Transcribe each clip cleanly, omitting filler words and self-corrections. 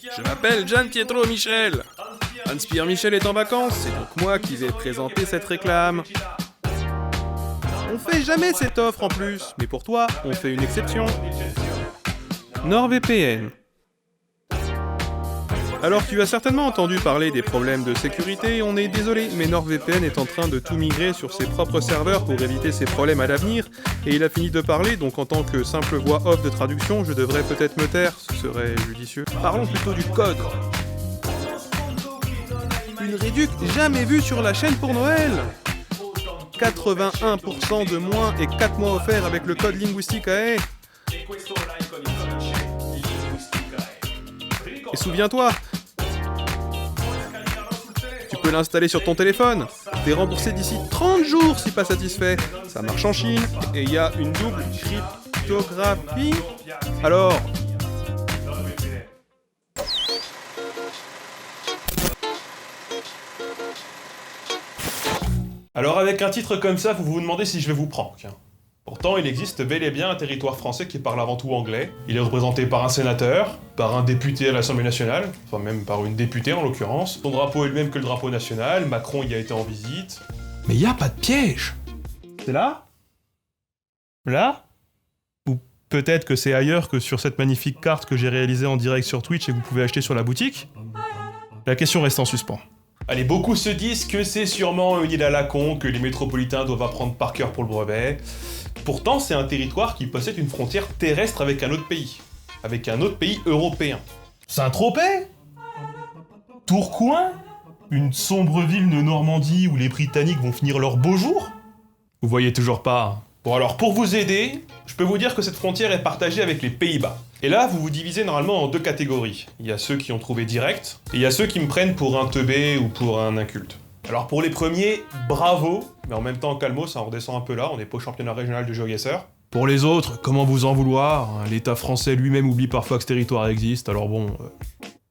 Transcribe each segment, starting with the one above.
Je m'appelle Gian Pietro Michel. Hans-Pierre Michel est en vacances, c'est donc moi qui vais présenter cette réclame. On fait jamais cette offre en plus, mais pour toi, on fait une exception. NordVPN. Alors tu as certainement entendu parler des problèmes de sécurité, on est désolé, mais NordVPN est en train de tout migrer sur ses propres serveurs pour éviter ces problèmes à l'avenir, et il a fini de parler, donc en tant que simple voix off de traduction, je devrais peut-être me taire, ce serait judicieux. Parlons plutôt du code. Une réduc jamais vue sur la chaîne pour Noël. 81% de moins et 4 mois offerts avec le code Linguisticae. Et souviens-toi, tu peux l'installer sur ton téléphone. T'es remboursé d'ici 30 jours si pas satisfait. Ça marche en Chine et il y a une double cryptographie. Alors, avec un titre comme ça, vous vous demandez si je vais vous prank. Pourtant, il existe bel et bien un territoire français qui parle avant tout anglais. Il est représenté par un sénateur, par un député à l'Assemblée nationale, enfin même par une députée en l'occurrence. Son drapeau est le même que le drapeau national, Macron y a été en visite. Mais y a pas de piège. C'est là ? Là ? Ou peut-être que c'est ailleurs que sur cette magnifique carte que j'ai réalisée en direct sur Twitch et que vous pouvez acheter sur la boutique ? La question reste en suspens. Allez, beaucoup se disent que c'est sûrement une île à la con, que les métropolitains doivent apprendre par cœur pour le brevet. Pourtant, c'est un territoire qui possède une frontière terrestre avec un autre pays européen. Saint-Tropez ? Tourcoing ? Une sombre ville de Normandie où les Britanniques vont finir leur beau jour ? Vous voyez toujours pas. Bon alors, pour vous aider, je peux vous dire que cette frontière est partagée avec les Pays-Bas. Et là, vous vous divisez normalement en deux catégories. Il y a ceux qui ont trouvé direct, et il y a ceux qui me prennent pour un teubé ou pour un inculte. Alors pour les premiers, bravo, mais en même temps, calmos, ça en redescend un peu là, on n'est pas au championnat régional de GeoGuessr. Pour les autres, comment vous en vouloir ? L'État français lui-même oublie parfois que ce territoire existe, alors bon...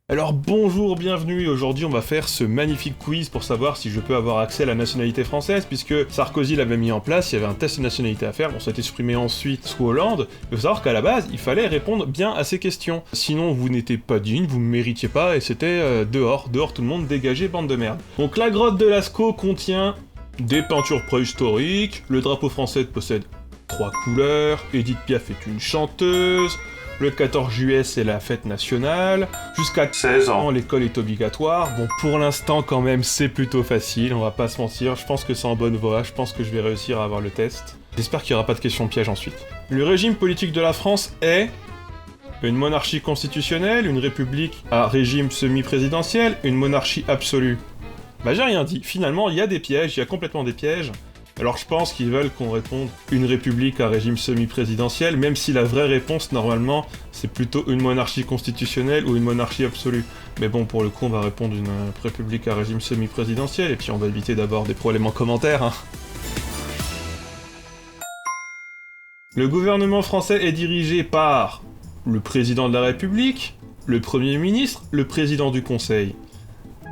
Alors bonjour, bienvenue, aujourd'hui on va faire ce magnifique quiz pour savoir si je peux avoir accès à la nationalité française, puisque Sarkozy l'avait mis en place, il y avait un test de nationalité à faire, bon ça a été supprimé ensuite sous Hollande, il faut savoir qu'à la base, il fallait répondre bien à ces questions. Sinon vous n'étiez pas digne, vous ne méritiez pas, et c'était dehors tout le monde, dégagé, bande de merde. Donc la grotte de Lascaux contient des peintures préhistoriques, le drapeau français possède 3 couleurs, Edith Piaf est une chanteuse, le 14 juillet, c'est la fête nationale. Jusqu'à 16 ans, l'école est obligatoire. Bon, pour l'instant, quand même, c'est plutôt facile, on va pas se mentir. Je pense que c'est en bonne voie, je pense que je vais réussir à avoir le test. J'espère qu'il n'y aura pas de questions pièges ensuite. Le régime politique de la France est... une monarchie constitutionnelle, une république à régime semi-présidentiel, une monarchie absolue. Bah j'ai rien dit. Finalement, il y a des pièges, il y a complètement des pièges. Alors je pense qu'ils veulent qu'on réponde une république à régime semi-présidentiel, même si la vraie réponse, normalement, c'est plutôt une monarchie constitutionnelle ou une monarchie absolue. Mais bon, pour le coup, on va répondre une république à régime semi-présidentiel, et puis on va éviter d'abord des problèmes en commentaire, hein. Le gouvernement français est dirigé par le président de la République, le Premier ministre, le président du Conseil.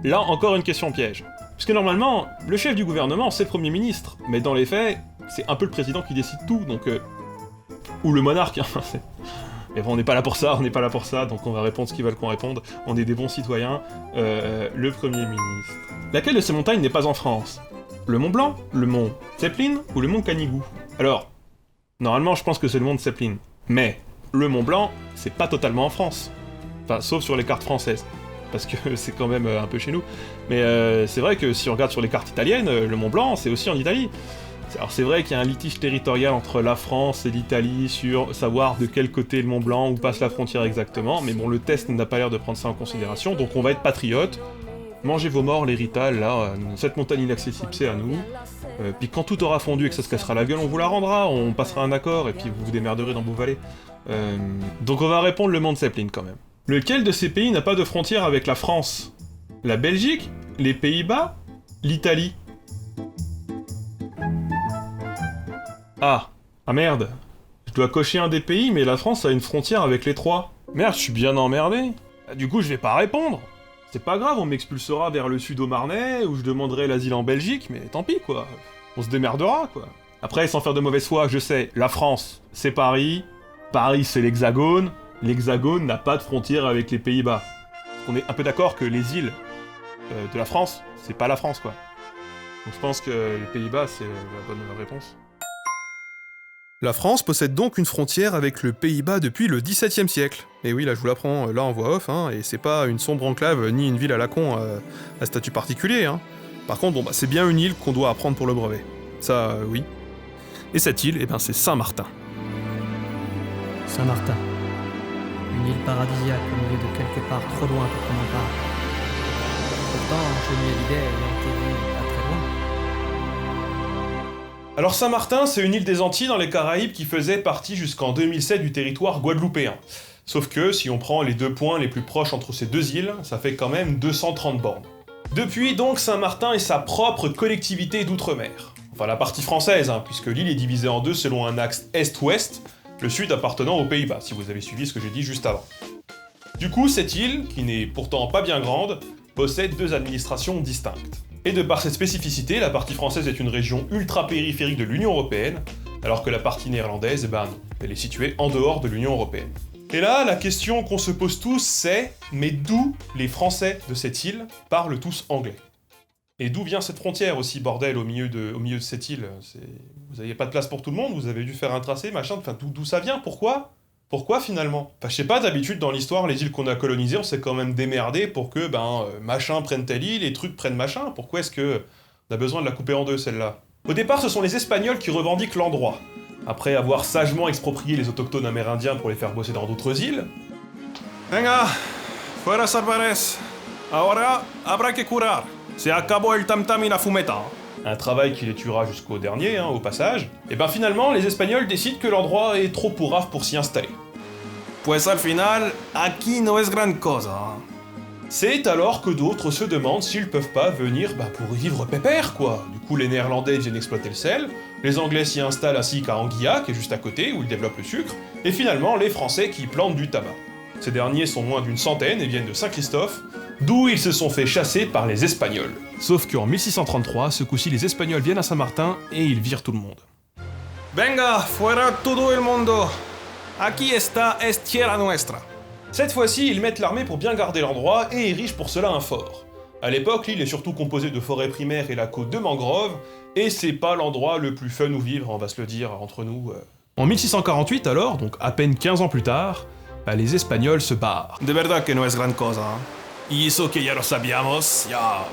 Là, encore une question piège. Parce que normalement, le chef du gouvernement, c'est le Premier ministre, mais dans les faits, c'est un peu le président qui décide tout, donc... ou le monarque, hein, mais bon, on n'est pas là pour ça, donc on va répondre ce qu'ils veulent qu'on réponde, on est des bons citoyens. Le Premier ministre. Laquelle de ces montagnes n'est pas en France ? Le Mont Blanc, le Mont Zeppelin ou le Mont Canigou ? Alors, normalement, je pense que c'est le Mont Zeppelin, mais le Mont Blanc, c'est pas totalement en France. Enfin, sauf sur les cartes françaises. Parce que c'est quand même un peu chez nous. Mais c'est vrai que si on regarde sur les cartes italiennes, le Mont Blanc, c'est aussi en Italie. Alors c'est vrai qu'il y a un litige territorial entre la France et l'Italie sur savoir de quel côté le Mont Blanc, où passe la frontière exactement, mais bon, le test n'a pas l'air de prendre ça en considération, donc on va être patriote. Mangez vos morts, les Rital, là, cette montagne inaccessible, c'est à nous. Puis quand tout aura fondu et que ça se cassera la gueule, on vous la rendra, on passera un accord, et puis vous vous démerderez dans vos vallées. Donc on va répondre le Mont Zeppelin quand même. Lequel de ces pays n'a pas de frontière avec la France ? La Belgique ? Les Pays-Bas ? L'Italie ? Ah merde. Je dois cocher un des pays, mais la France a une frontière avec les 3. Merde, je suis bien emmerdé. Du coup, je vais pas répondre. C'est pas grave, on m'expulsera vers le sud au Marnais, ou je demanderai l'asile en Belgique, mais tant pis, quoi. On se démerdera, quoi. Après, sans faire de mauvaise foi, je sais, la France, c'est Paris. Paris, c'est l'Hexagone. L'Hexagone n'a pas de frontière avec les Pays-Bas. On est un peu d'accord que les îles de la France, c'est pas la France, quoi. Donc je pense que les Pays-Bas, c'est la bonne réponse. La France possède donc une frontière avec le Pays-Bas depuis le XVIIe siècle. Et oui, là je vous l'apprends là en voix off, hein, et c'est pas une sombre enclave ni une ville à la con à statut particulier. Hein. Par contre, bon, bah, c'est bien une île qu'on doit apprendre pour le brevet. Ça, oui. Et cette île, eh ben, c'est Saint-Martin. Saint-Martin. Une île paradisiaque au milieu de quelque part trop loin pour qu'on en parle. Pourtant, je m'y éludais ayant été vu pas très loin. Alors Saint-Martin, c'est une île des Antilles dans les Caraïbes qui faisait partie jusqu'en 2007 du territoire guadeloupéen. Sauf que, si on prend les 2 points les plus proches entre ces 2 îles, ça fait quand même 230 bornes. Depuis donc, Saint-Martin est sa propre collectivité d'outre-mer. Enfin la partie française, hein, puisque l'île est divisée en 2 selon un axe est-ouest, le sud appartenant aux Pays-Bas, si vous avez suivi ce que j'ai dit juste avant. Du coup, cette île, qui n'est pourtant pas bien grande, possède 2 administrations distinctes. Et de par cette spécificité, la partie française est une région ultra-périphérique de l'Union Européenne, alors que la partie néerlandaise, non, elle est située en dehors de l'Union Européenne. Et là, la question qu'on se pose tous, c'est mais d'où les Français de cette île parlent tous anglais? Et d'où vient cette frontière aussi, bordel, au milieu de cette île? Vous n'aviez pas de place pour tout le monde, vous avez dû faire un tracé, machin, enfin d'où ça vient? Pourquoi? Pourquoi finalement? Enfin je sais pas, d'habitude dans l'histoire, les îles qu'on a colonisées, on s'est quand même démerdé pour que, machin prenne telle île et truc prenne machin. Pourquoi est-ce que on a besoin de la couper en 2 celle-là? Au départ, ce sont les Espagnols qui revendiquent l'endroit. Après avoir sagement exproprié les autochtones amérindiens pour les faire bosser dans d'autres îles. Venga, fuera Salvares. Ahora habrá que curar. Se acabó el tam-tam y la fumeta. Un travail qui les tuera jusqu'au dernier, au passage. Et ben finalement, les Espagnols décident que l'endroit est trop pourrave pour s'y installer. Pues al final, aquí no es gran cosa. C'est alors que d'autres se demandent s'ils peuvent pas venir pour y vivre pépère, quoi. Du coup, les Néerlandais viennent exploiter le sel, les Anglais s'y installent ainsi qu'à Anguilla, qui est juste à côté, où ils développent le sucre, et finalement les Français qui plantent du tabac. Ces derniers sont moins d'une centaine et viennent de Saint-Christophe, d'où ils se sont fait chasser par les Espagnols. Sauf qu'en 1633, ce coup-ci, les Espagnols viennent à Saint-Martin et ils virent tout le monde. Venga, fuera todo el mundo. Aquí está es tierra nuestra. Cette fois-ci, ils mettent l'armée pour bien garder l'endroit et érigent pour cela un fort. À l'époque, l'île est surtout composée de forêts primaires et la côte de mangroves, et c'est pas l'endroit le plus fun où vivre, on va se le dire entre nous. En 1648 alors, donc à peine 15 ans plus tard, les Espagnols se barrent. De verdad que no es gran cosa, hein. Y eso que ya lo sabíamos, ya.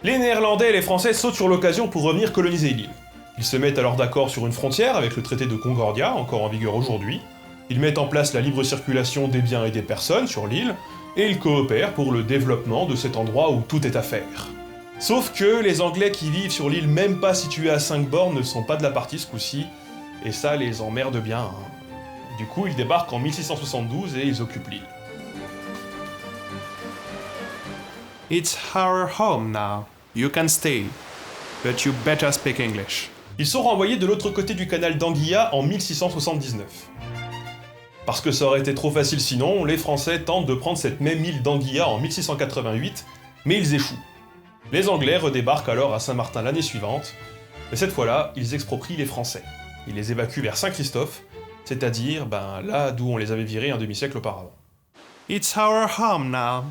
Les Néerlandais et les Français sautent sur l'occasion pour revenir coloniser l'île. Ils se mettent alors d'accord sur une frontière avec le traité de Concordia, encore en vigueur aujourd'hui. Ils mettent en place la libre circulation des biens et des personnes sur l'île, et ils coopèrent pour le développement de cet endroit où tout est à faire. Sauf que les Anglais qui vivent sur l'île même pas située à 5 bornes ne sont pas de la partie ce coup-ci, et ça les emmerde bien. Du coup, ils débarquent en 1672 et ils occupent l'île. It's our home now. You can stay. But you better speak English. Ils sont renvoyés de l'autre côté du canal d'Anguilla en 1679. Parce que ça aurait été trop facile sinon, les Français tentent de prendre cette même île d'Anguilla en 1688, mais ils échouent. Les Anglais redébarquent alors à Saint-Martin l'année suivante, mais cette fois-là, ils exproprient les Français. Ils les évacuent vers Saint-Christophe, c'est-à-dire, là d'où on les avait virés un demi-siècle auparavant. It's our home now.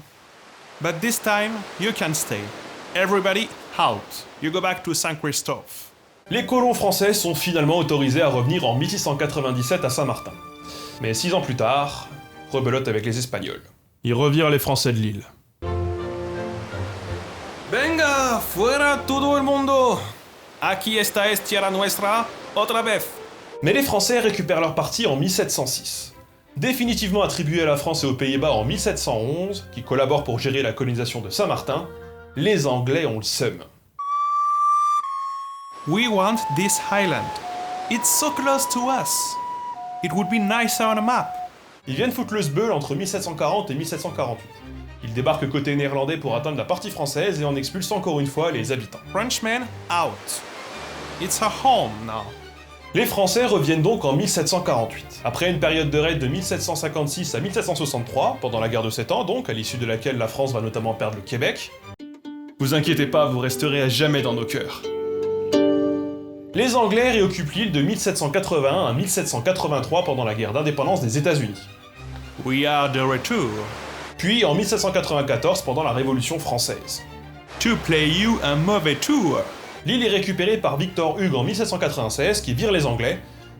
But this time, you can stay. Everybody out. You go back to Saint-Christophe. Les colons français sont finalement autorisés à revenir en 1697 à Saint-Martin. Mais 6 ans plus tard, rebelote avec les Espagnols. Ils revirent les Français de l'île. Venga, fuera todo el mundo. Aquí esta es tierra nuestra, otra vez. Mais les Français récupèrent leur partie en 1706. Définitivement attribué à la France et aux Pays-Bas en 1711, qui collabore pour gérer la colonisation de Saint-Martin, les Anglais ont le seum. We want this island. It's so close to us. It would be nicer on a map. Ils viennent foutre le sbeul entre 1740 et 1748. Ils débarquent côté néerlandais pour atteindre la partie française et en expulsent encore une fois les habitants. Frenchmen out. It's a home now. Les Français reviennent donc en 1748. Après une période de raid de 1756 à 1763, pendant la guerre de 7 ans donc, à l'issue de laquelle la France va notamment perdre le Québec. Vous inquiétez pas, vous resterez à jamais dans nos cœurs. Les Anglais réoccupent l'île de 1781 à 1783 pendant la guerre d'indépendance des États-Unis. We are the retour. puis en 1794 pendant la Révolution française. To play you un mauvais tour. L'île est récupérée par Victor Hugues en 1796 qui vire les Anglais,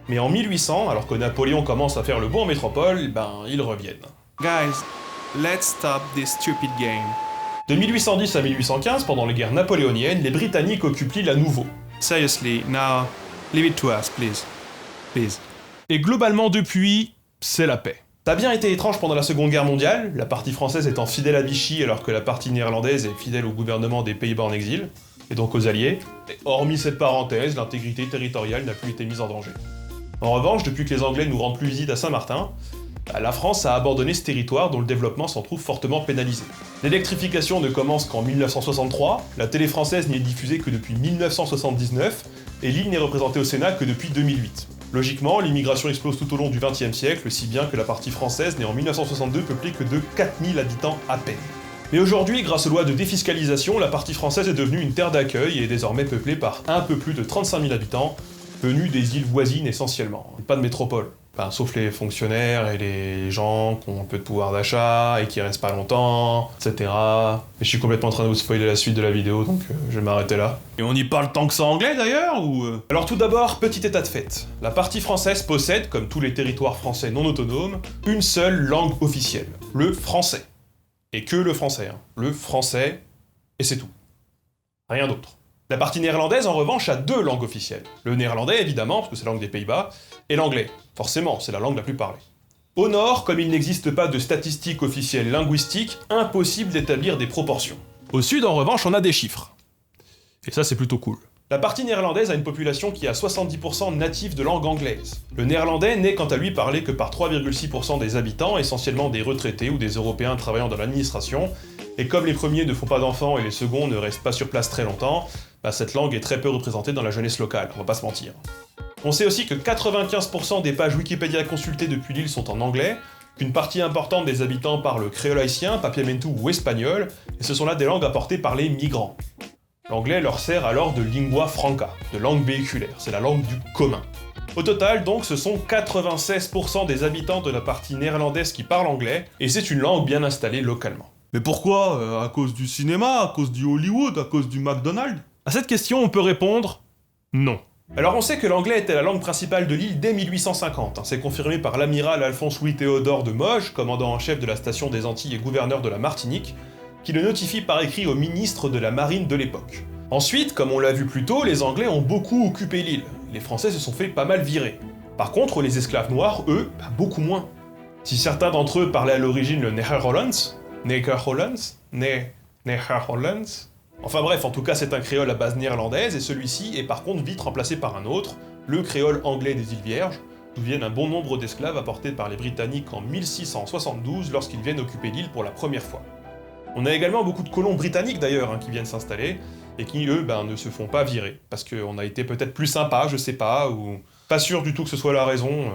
mais en 1800, alors que Napoléon commence à faire le bourg en métropole, ils reviennent. Guys, let's stop this stupid game. De 1810 à 1815, pendant les guerres napoléoniennes, les Britanniques occupent l'île à nouveau. Seriously, now, leave it to us, please. Please. Et globalement depuis, c'est la paix. Ça a bien été étrange pendant la Seconde Guerre mondiale, la partie française étant fidèle à Vichy alors que la partie néerlandaise est fidèle au gouvernement des Pays-Bas en exil, et donc aux Alliés. Et hormis cette parenthèse, l'intégrité territoriale n'a plus été mise en danger. En revanche, depuis que les Anglais nous rendent plus visite à Saint-Martin, la France a abandonné ce territoire dont le développement s'en trouve fortement pénalisé. L'électrification ne commence qu'en 1963, la télé française n'y est diffusée que depuis 1979, et l'île n'est représentée au Sénat que depuis 2008. Logiquement, l'immigration explose tout au long du XXe siècle, si bien que la partie française n'est en 1962 peuplée que de 4000 habitants à peine. Mais aujourd'hui, grâce aux lois de défiscalisation, la partie française est devenue une terre d'accueil et est désormais peuplée par un peu plus de 35 000 habitants, venus des îles voisines essentiellement, pas de métropole. Enfin, sauf les fonctionnaires et les gens qui ont un peu de pouvoir d'achat et qui restent pas longtemps, etc. Mais je suis complètement en train de vous spoiler la suite de la vidéo, donc je vais m'arrêter là. Et on y parle tant que ça anglais d'ailleurs, ou Alors tout d'abord, petit état de fait. La partie française possède, comme tous les territoires français non autonomes, une seule langue officielle, le français. Et que le français, hein. Le français, et c'est tout. Rien d'autre. La partie néerlandaise, en revanche, a deux langues officielles. Le néerlandais, évidemment, parce que c'est la langue des Pays-Bas, et l'anglais. Forcément, c'est la langue la plus parlée. Au nord, comme il n'existe pas de statistiques officielles linguistiques, impossible d'établir des proportions. Au sud, en revanche, on a des chiffres. Et ça, c'est plutôt cool. La partie néerlandaise a une population qui a 70% native de langue anglaise. Le néerlandais n'est quant à lui parlé que par 3,6% des habitants, essentiellement des retraités ou des Européens travaillant dans l'administration, et comme les premiers ne font pas d'enfants et les seconds ne restent pas sur place très longtemps, cette langue est très peu représentée dans la jeunesse locale, on va pas se mentir. On sait aussi que 95% des pages Wikipédia consultées depuis l'île sont en anglais, qu'une partie importante des habitants parlent créole haïtien, papiamentu ou espagnol, et ce sont là des langues apportées par les migrants. L'anglais leur sert alors de lingua franca, de langue véhiculaire, c'est la langue du commun. Au total, donc, ce sont 96% des habitants de la partie néerlandaise qui parlent anglais, et c'est une langue bien installée localement. Mais pourquoi à cause du cinéma, à cause du Hollywood, à cause du McDonald's? À cette question, on peut répondre non. Alors on sait que l'anglais était la langue principale de l'île dès 1850, c'est confirmé par l'amiral Alphonse Louis Théodore de Moge, commandant en chef de la station des Antilles et gouverneur de la Martinique, qui le notifie par écrit au ministre de la Marine de l'époque. Ensuite, comme on l'a vu plus tôt, les Anglais ont beaucoup occupé l'île, les Français se sont fait pas mal virer. Par contre, les esclaves noirs, eux, beaucoup moins. Si certains d'entre eux parlaient à l'origine le Nederhollands, enfin bref, en tout cas c'est un créole à base néerlandaise, et celui-ci est par contre vite remplacé par un autre, le créole anglais des îles Vierges, d'où viennent un bon nombre d'esclaves apportés par les Britanniques en 1672 lorsqu'ils viennent occuper l'île pour la première fois. On a également beaucoup de colons britanniques d'ailleurs qui viennent s'installer, et qui eux ne se font pas virer, parce qu'on a été peut-être plus sympa, je sais pas, ou pas sûr du tout que ce soit la raison.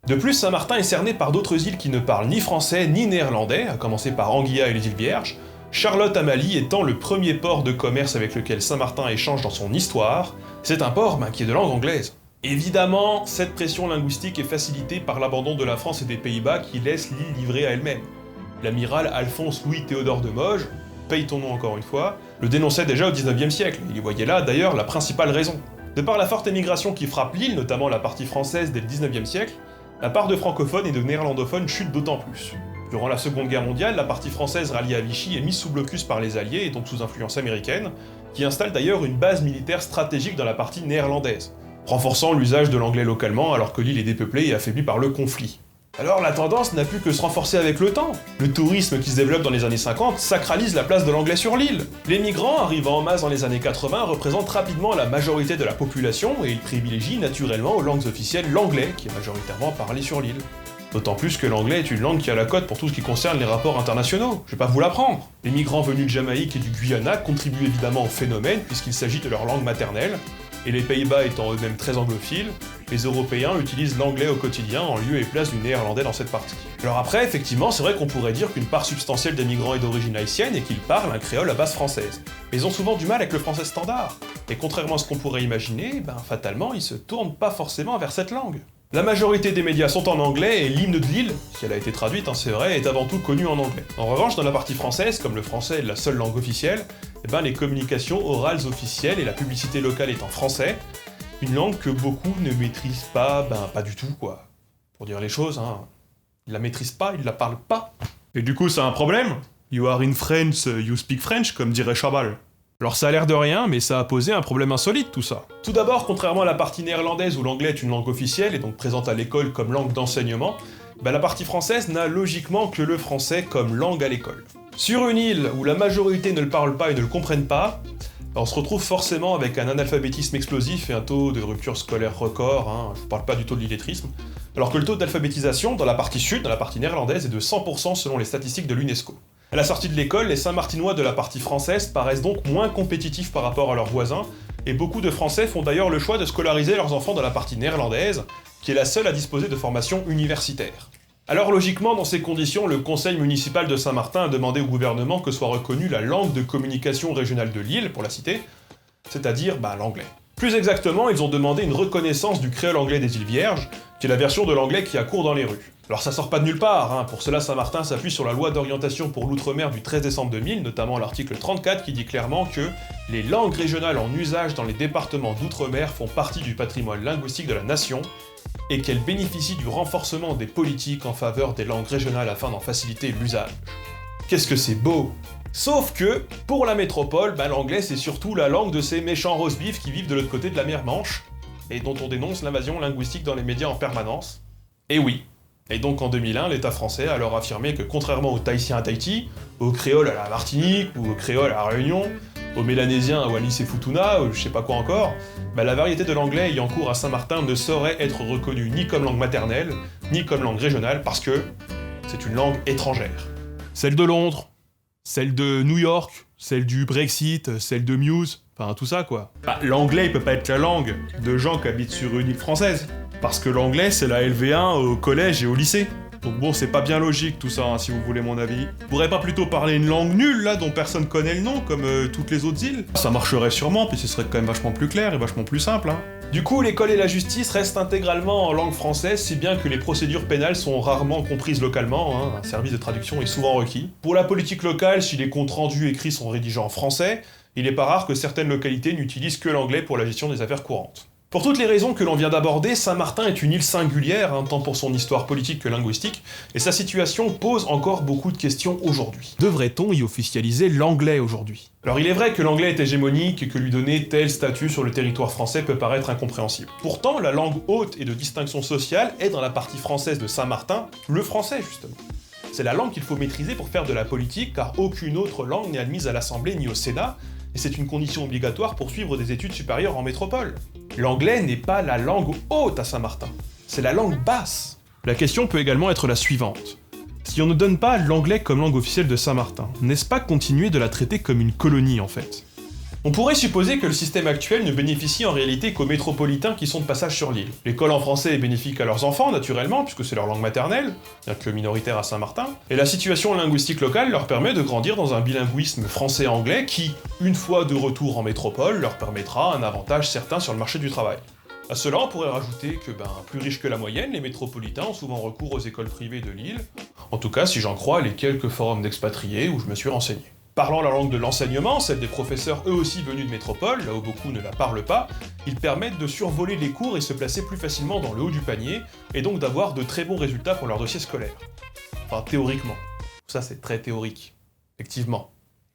De plus, Saint-Martin est cerné par d'autres îles qui ne parlent ni français ni néerlandais, à commencer par Anguilla et les îles Vierges, Charlotte-Amalie étant le premier port de commerce avec lequel Saint-Martin échange dans son histoire, c'est un port qui est de langue anglaise. Évidemment, cette pression linguistique est facilitée par l'abandon de la France et des Pays-Bas qui laissent l'île livrée à elle-même. L'amiral Alphonse Louis Théodore de Moge, paye ton nom encore une fois, le dénonçait déjà au XIXe siècle, il y voyait là d'ailleurs la principale raison. De par la forte émigration qui frappe l'île, notamment la partie française dès le XIXe siècle, la part de francophones et de néerlandophones chute d'autant plus. Durant la Seconde Guerre mondiale, la partie française ralliée à Vichy est mise sous blocus par les Alliés et donc sous influence américaine, qui installe d'ailleurs une base militaire stratégique dans la partie néerlandaise, renforçant l'usage de l'anglais localement alors que l'île est dépeuplée et affaiblie par le conflit. Alors la tendance n'a pu que se renforcer avec le temps. Le tourisme qui se développe dans les années 50 sacralise la place de l'anglais sur l'île. Les migrants arrivant en masse dans les années 80 représentent rapidement la majorité de la population et ils privilégient naturellement aux langues officielles l'anglais, qui est majoritairement parlé sur l'île. D'autant plus que l'anglais est une langue qui a la cote pour tout ce qui concerne les rapports internationaux, je vais pas vous l'apprendre. Les migrants venus de Jamaïque et du Guyana contribuent évidemment au phénomène puisqu'il s'agit de leur langue maternelle, et les Pays-Bas étant eux-mêmes très anglophiles, les Européens utilisent l'anglais au quotidien en lieu et place du néerlandais dans cette partie. Alors après, effectivement, c'est vrai qu'on pourrait dire qu'une part substantielle des migrants est d'origine haïtienne et qu'ils parlent un créole à base française. Mais ils ont souvent du mal avec le français standard. Et contrairement à ce qu'on pourrait imaginer, fatalement, ils se tournent pas forcément vers cette langue. La majorité des médias sont en anglais et l'hymne de Lille, si elle a été traduite, c'est vrai, est avant tout connu en anglais. En revanche, dans la partie française, comme le français est la seule langue officielle, les communications orales officielles et la publicité locale est en français, une langue que beaucoup ne maîtrisent pas, pas du tout quoi. Pour dire les choses, ils la maîtrisent pas, ils la parlent pas. Et du coup, c'est un problème. You are in France, you speak French, comme dirait Chabal. Alors ça a l'air de rien, mais ça a posé un problème insolite tout ça. Tout d'abord, contrairement à la partie néerlandaise où l'anglais est une langue officielle et donc présente à l'école comme langue d'enseignement, la partie française n'a logiquement que le français comme langue à l'école. Sur une île où la majorité ne le parle pas et ne le comprennent pas, on se retrouve forcément avec un analphabétisme explosif et un taux de rupture scolaire record, je parle pas du taux de l'illettrisme, alors que le taux d'alphabétisation dans la partie sud, dans la partie néerlandaise, est de 100% selon les statistiques de l'UNESCO. À la sortie de l'école, les Saint-Martinois de la partie française paraissent donc moins compétitifs par rapport à leurs voisins, et beaucoup de Français font d'ailleurs le choix de scolariser leurs enfants dans la partie néerlandaise, qui est la seule à disposer de formation universitaire. Alors logiquement, dans ces conditions, le conseil municipal de Saint-Martin a demandé au gouvernement que soit reconnue la langue de communication régionale de l'île, pour la citer, c'est-à-dire l'anglais. Plus exactement, ils ont demandé une reconnaissance du créole anglais des îles Vierges, qui est la version de l'anglais qui a cours dans les rues. Alors ça sort pas de nulle part, pour cela Saint-Martin s'appuie sur la loi d'orientation pour l'outre-mer du 13 décembre 2000, notamment l'article 34 qui dit clairement que les langues régionales en usage dans les départements d'outre-mer font partie du patrimoine linguistique de la nation, et qu'elles bénéficient du renforcement des politiques en faveur des langues régionales afin d'en faciliter l'usage. Qu'est-ce que c'est beau! Sauf que, pour la métropole, l'anglais c'est surtout la langue de ces méchants roast-beef qui vivent de l'autre côté de la mer Manche, et dont on dénonce l'invasion linguistique dans les médias en permanence. Et oui. Et donc en 2001, l'État français a alors affirmé que contrairement aux Tahitiens à Tahiti, aux Créoles à la Martinique, ou aux Créoles à la Réunion, aux Mélanésiens à Wallis et Futuna, ou je sais pas quoi encore, la variété de l'anglais ayant cours à Saint-Martin ne saurait être reconnue ni comme langue maternelle, ni comme langue régionale, parce que c'est une langue étrangère. Celle de Londres, celle de New York, celle du Brexit, celle de Muse, tout ça quoi. L'anglais il peut pas être la langue de gens qui habitent sur une île française, parce que l'anglais c'est la LV1 au collège et au lycée. Donc bon, c'est pas bien logique tout ça, si vous voulez mon avis. Vous pourrez pas plutôt parler une langue nulle, là, dont personne connaît le nom, comme toutes les autres îles? Ça marcherait sûrement, puis ce serait quand même vachement plus clair et vachement plus simple, Du coup, l'école et la justice restent intégralement en langue française, si bien que les procédures pénales sont rarement comprises localement, un service de traduction est souvent requis. Pour la politique locale, si les comptes rendus écrits sont rédigés en français, il n'est pas rare que certaines localités n'utilisent que l'anglais pour la gestion des affaires courantes. Pour toutes les raisons que l'on vient d'aborder, Saint-Martin est une île singulière, tant pour son histoire politique que linguistique, et sa situation pose encore beaucoup de questions aujourd'hui. Devrait-on y officialiser l'anglais aujourd'hui? Alors il est vrai que l'anglais est hégémonique et que lui donner tel statut sur le territoire français peut paraître incompréhensible. Pourtant, la langue haute et de distinction sociale est dans la partie française de Saint-Martin, le français justement. C'est la langue qu'il faut maîtriser pour faire de la politique, car aucune autre langue n'est admise à l'Assemblée ni au Sénat, et c'est une condition obligatoire pour suivre des études supérieures en métropole. L'anglais n'est pas la langue haute à Saint-Martin, c'est la langue basse. La question peut également être la suivante. Si on ne donne pas l'anglais comme langue officielle de Saint-Martin, n'est-ce pas continuer de la traiter comme une colonie en fait? On pourrait supposer que le système actuel ne bénéficie en réalité qu'aux métropolitains qui sont de passage sur l'île. L'école en français est bénéfique à leurs enfants, naturellement, puisque c'est leur langue maternelle, bien que minoritaire à Saint-Martin, et la situation linguistique locale leur permet de grandir dans un bilinguisme français-anglais qui, une fois de retour en métropole, leur permettra un avantage certain sur le marché du travail. À cela, on pourrait rajouter que, plus riches que la moyenne, les métropolitains ont souvent recours aux écoles privées de l'île, en tout cas si j'en crois les quelques forums d'expatriés où je me suis renseigné. Parlant la langue de l'enseignement, celle des professeurs eux aussi venus de métropole, là où beaucoup ne la parlent pas, ils permettent de survoler les cours et se placer plus facilement dans le haut du panier, et donc d'avoir de très bons résultats pour leur dossier scolaire. Enfin, théoriquement. Ça, c'est très théorique. Effectivement.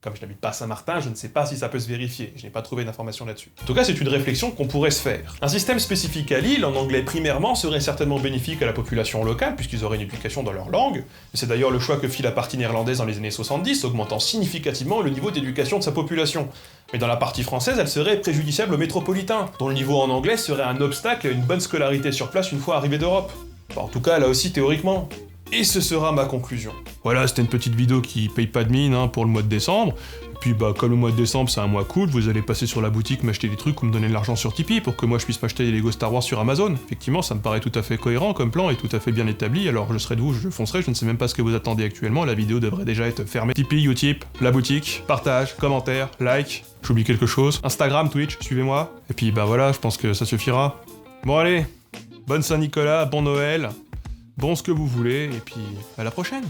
Comme je n'habite pas à Saint-Martin, je ne sais pas si ça peut se vérifier, je n'ai pas trouvé d'informations là-dessus. En tout cas, c'est une réflexion qu'on pourrait se faire. Un système spécifique à l'île, en anglais primairement, serait certainement bénéfique à la population locale, puisqu'ils auraient une éducation dans leur langue, et c'est d'ailleurs le choix que fit la partie néerlandaise dans les années 70, augmentant significativement le niveau d'éducation de sa population. Mais dans la partie française, elle serait préjudiciable aux métropolitains, dont le niveau en anglais serait un obstacle à une bonne scolarité sur place une fois arrivés d'Europe. Enfin, en tout cas, là aussi théoriquement. Et ce sera ma conclusion. Voilà, c'était une petite vidéo qui paye pas de mine pour le mois de décembre. Et puis comme le mois de décembre c'est un mois cool, vous allez passer sur la boutique m'acheter des trucs ou me donner de l'argent sur Tipeee pour que moi je puisse m'acheter des Lego Star Wars sur Amazon. Effectivement, ça me paraît tout à fait cohérent comme plan et tout à fait bien établi, alors je serai de vous, je foncerai, je ne sais même pas ce que vous attendez actuellement, la vidéo devrait déjà être fermée. Tipeee, Utip, la boutique, partage, commentaire, like, j'oublie quelque chose, Instagram, Twitch, suivez-moi. Et puis voilà, je pense que ça suffira. Bon allez, bonne Saint-Nicolas, bon Noël, bon ce que vous voulez, et puis à la prochaine.